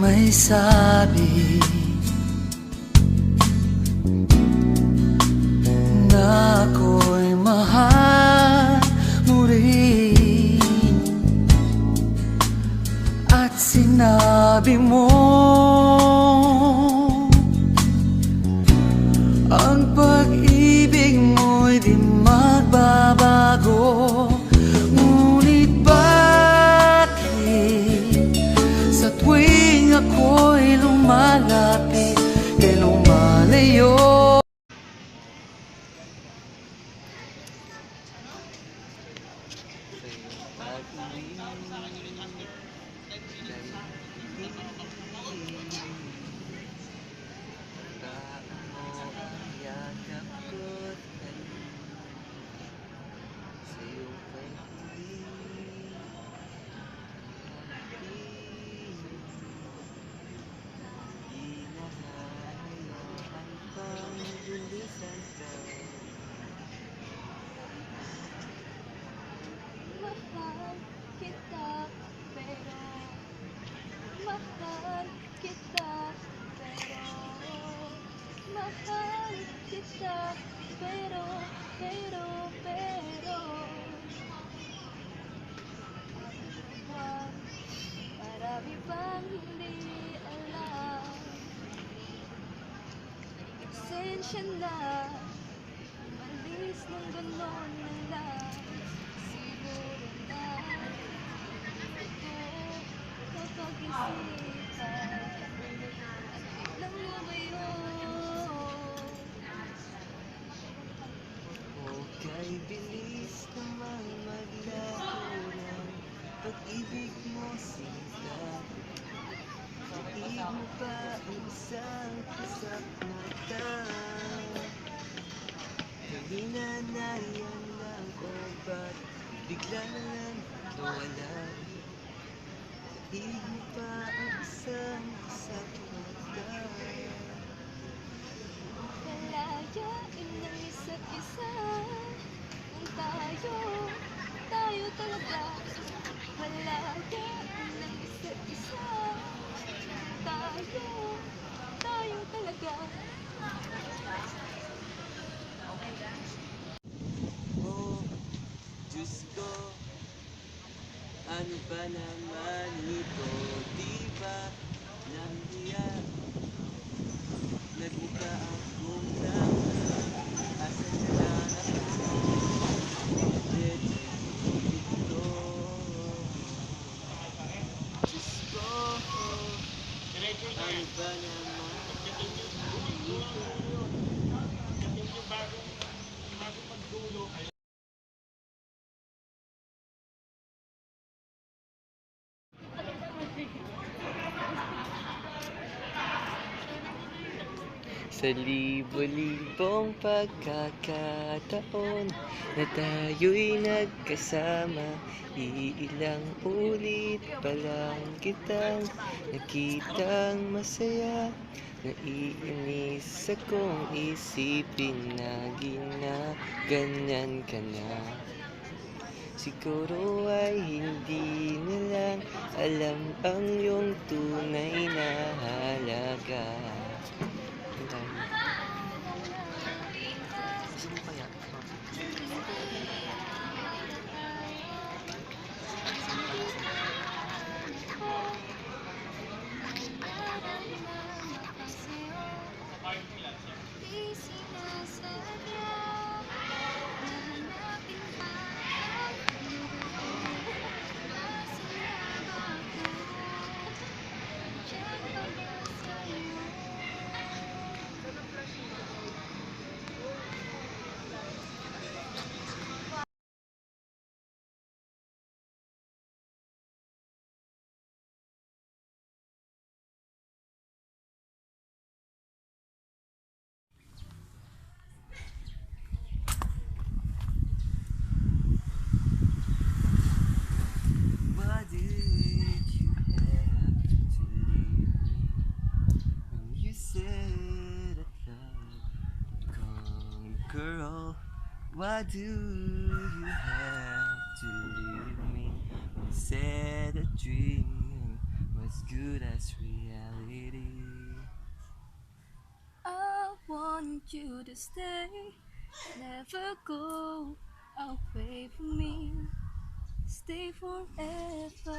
may sabi na ako'y mahal mo rin, at sinabi mo ang pag-ibig mo'y di magbabago. Ngunit bakit sa tuwing ako'y lumalapit kay lumalayo? Mahal kita, pero mahal kita, pero mahal kita, pero marami pang hindi alam. Pasensya na, malis ng ganon na lang. Siguro na ito kapag-isipan. Alam mo ba yun? Kay bilis naman maglaho ng pag-ibig mo, sinta. Pag-ibig mo pa ang isang kasap mata. Hinanayan lang ko, ba't bigla na lang nawala? Pag-ibig mo pa ang isang kasap mata. Palayain ng isa't isa, kung tayo talaga. Palayain ng isa't isa, tayo talaga. Oh, Diyos ko, ano ba naman ito? Di ba nahiya? Nagmukha akong tanga. Asan na lang ako? Dito. Diyos ko, ano ba naman ito? Sa libo-libong pagkakataon na tayo'y nagkasama, iilang ulit pa lang kitang nakitang masaya. Naiinis akong isipin na ginaganyan ka na. Siguro ay hindi nilang alam ang iyong tunay na halaga. Sino kaya? Girl, why do you have to leave me? You said a dream was good was reality. I want you to stay, never go away from me. Stay forever.